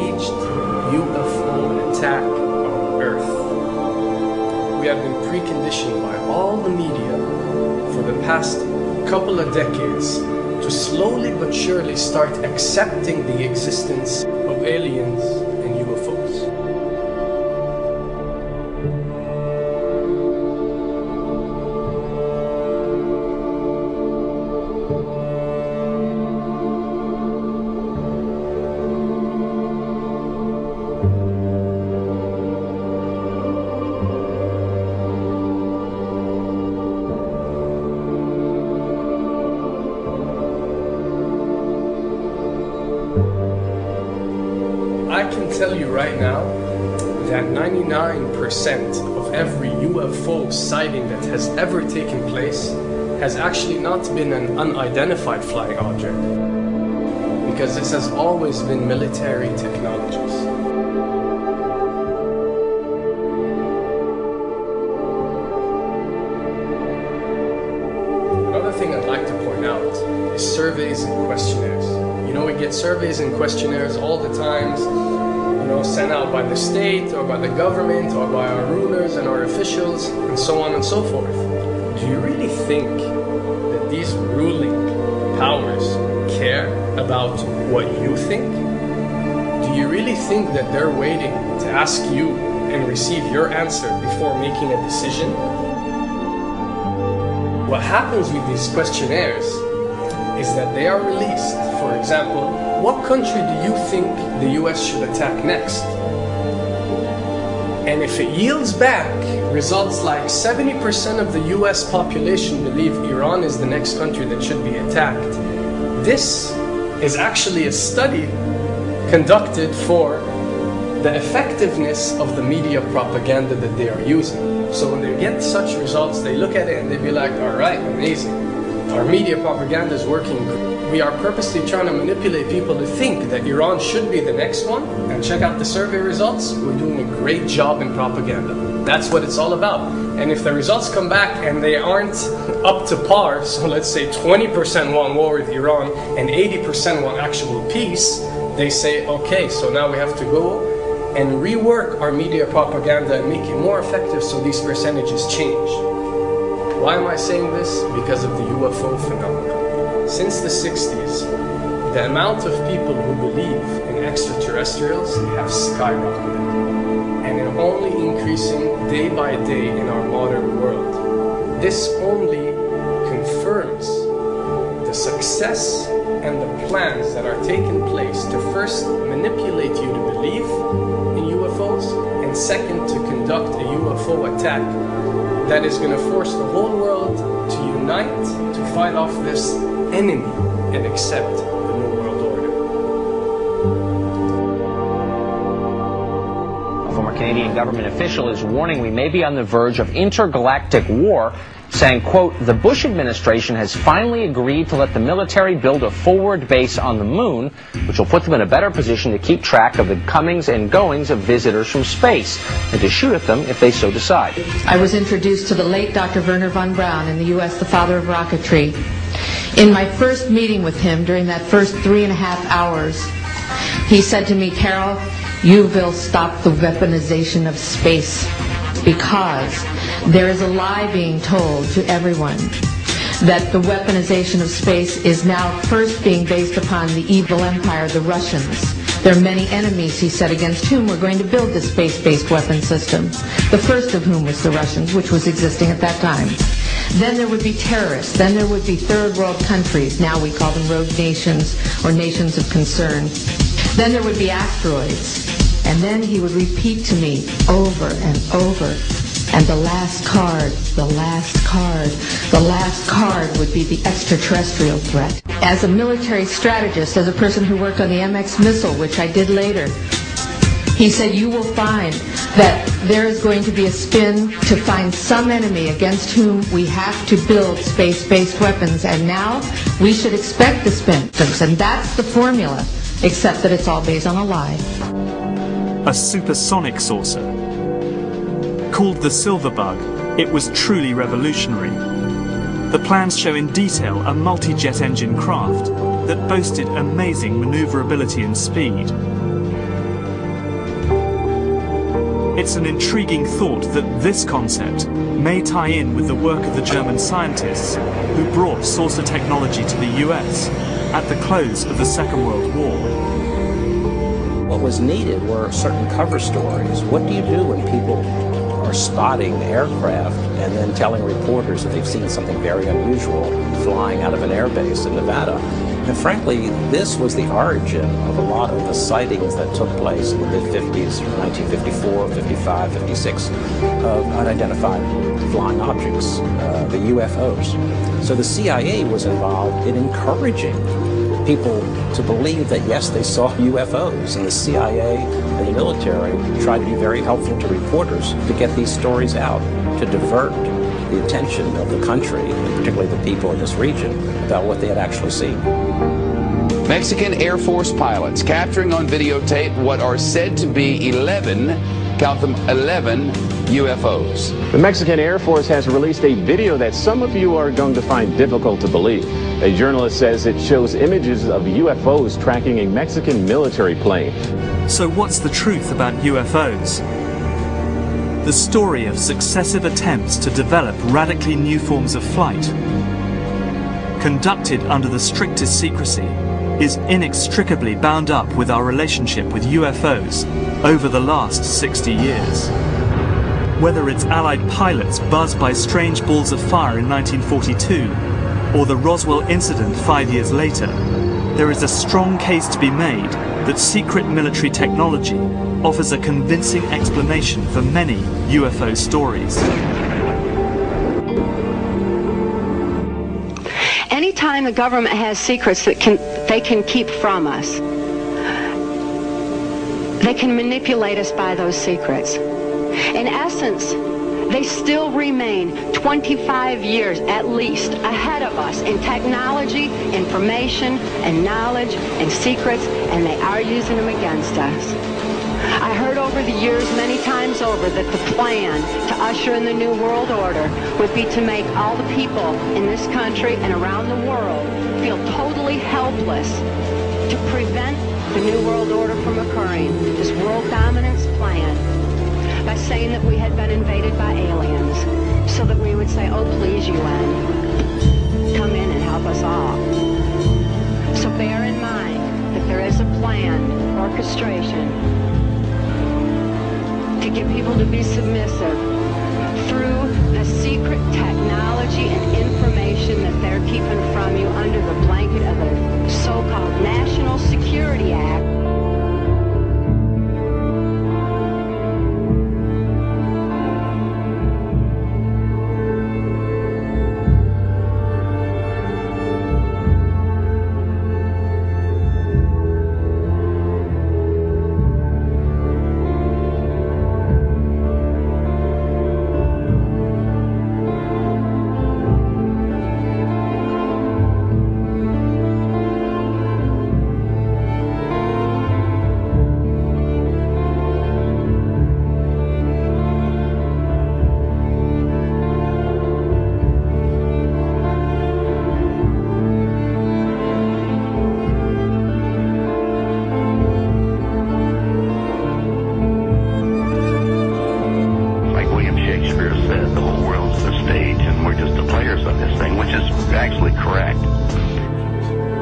staged UFO attack on Earth. We have been preconditioned by all the media for the past couple of decades to slowly but surely start accepting the existence of aliens and UFOs. I can tell you right now that 99% of every UFO sighting that has ever taken place has actually not been an unidentified flying object, because this has always been military technologies. Another thing I'd like to point out is surveys and questionnaires. You know, we get surveys and questionnaires all the time, sent out by the state or by the government or by our rulers and our officials and so on and so forth. Do you really think that these ruling powers care about what you think? Do you really think that they're waiting to ask you and receive your answer before making a decision? What happens with these questionnaires is that they are released. For example, what country do you think the US should attack next? And if it yields back results like 70% of the US population believe Iran is the next country that should be attacked, this is actually a study conducted for the effectiveness of the media propaganda that they are using. So when they get such results, they look at it and they be like, all right, amazing. Our media propaganda is working. We are purposely trying to manipulate people to think that Iran should be the next one, and check out the survey results. We're doing a great job in propaganda. That's what it's all about. And if the results come back and they aren't up to par, so let's say 20% want war with Iran and 80% want actual peace, they say, okay, so now we have to go and rework our media propaganda and make it more effective so these percentages change. Why am I saying this? Because of the UFO phenomena. Since the 60s, the amount of people who believe in extraterrestrials have skyrocketed, and it's only increasing day by day in our modern world. This only confirms the success and the plans that are taking place to first manipulate you to believe in UFOs, and second, to conduct a UFO attack that is going to force the whole world to unite to fight off this enemy and accept the New World Order. A former Canadian government official is warning we may be on the verge of intergalactic war, saying, quote, the Bush administration has finally agreed to let the military build a forward base on the moon, which will put them in a better position to keep track of the comings and goings of visitors from space, and to shoot at them if they so decide. I was introduced to the late Dr. Wernher von Braun in the U.S., the father of rocketry. In my first meeting with him, during that first 3.5 hours, he said to me, Carol, you will stop the weaponization of space, because there is a lie being told to everyone that the weaponization of space is now first being based upon the evil empire, the Russians. There are many enemies, he said, against whom we're going to build this space-based weapon system, the first of whom was the Russians, which was existing at that time. Then there would be terrorists. Then there would be third world countries. Now we call them rogue nations or nations of concern. Then there would be asteroids. And then he would repeat to me over and over, and the last card, the last card, the last card would be the extraterrestrial threat. As a military strategist, as a person who worked on the MX missile, which I did later, he said, you will find that there is going to be a spin to find some enemy against whom we have to build space-based weapons, and now we should expect the spin. And that's the formula, except that it's all based on a lie. A supersonic saucer. Called the Silver Bug, it was truly revolutionary. The plans show in detail a multi-jet engine craft that boasted amazing maneuverability and speed. It's an intriguing thought that this concept may tie in with the work of the German scientists who brought saucer technology to the US at the close of the Second World War. What was needed were certain cover stories. What do you do when people are spotting aircraft and then telling reporters that they've seen something very unusual flying out of an airbase in Nevada? And frankly, this was the origin of a lot of the sightings that took place in the mid-50s, 1954, 55, 56, of unidentified flying objects, the UFOs. So the CIA was involved in encouraging people to believe that, yes, they saw UFOs, and the CIA and the military tried to be very helpful to reporters to get these stories out, to divert the attention of the country, and particularly the people in this region, about what they had actually seen. Mexican Air Force pilots capturing on videotape what are said to be 11, count them, 11 UFOs. The Mexican Air Force has released a video that some of you are going to find difficult to believe. A journalist says it shows images of UFOs tracking a Mexican military plane. So what's the truth about UFOs? The story of successive attempts to develop radically new forms of flight, conducted under the strictest secrecy, is inextricably bound up with our relationship with UFOs over the last 60 years. Whether it's Allied pilots buzzed by strange balls of fire in 1942, or the Roswell incident 5 years later, there is a strong case to be made that secret military technology offers a convincing explanation for many UFO stories. Anytime the government has secrets that they can keep from us, they can manipulate us by those secrets. In essence, they still remain 25 years at least ahead of us in technology, information, and knowledge, and secrets, and they are using them against us. I heard over the years many times over that the plan to usher in the New World Order would be to make all the people in this country and around the world feel totally helpless to prevent the New World Order from occurring, this world dominance plan, by saying that we had been invaded by aliens, so that we would say, oh please UN, come in and help us all. So bear in mind that there is a planned orchestration to get people to be submissive through the secret technology and information that they're keeping from you under the blanket of the so-called National Security Act.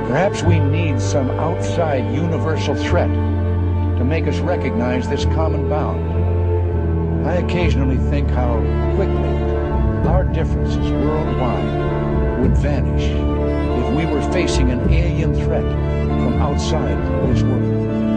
Perhaps we need some outside universal threat to make us recognize this common bound. I occasionally think how quickly our differences worldwide would vanish if we were facing an alien threat from outside this world.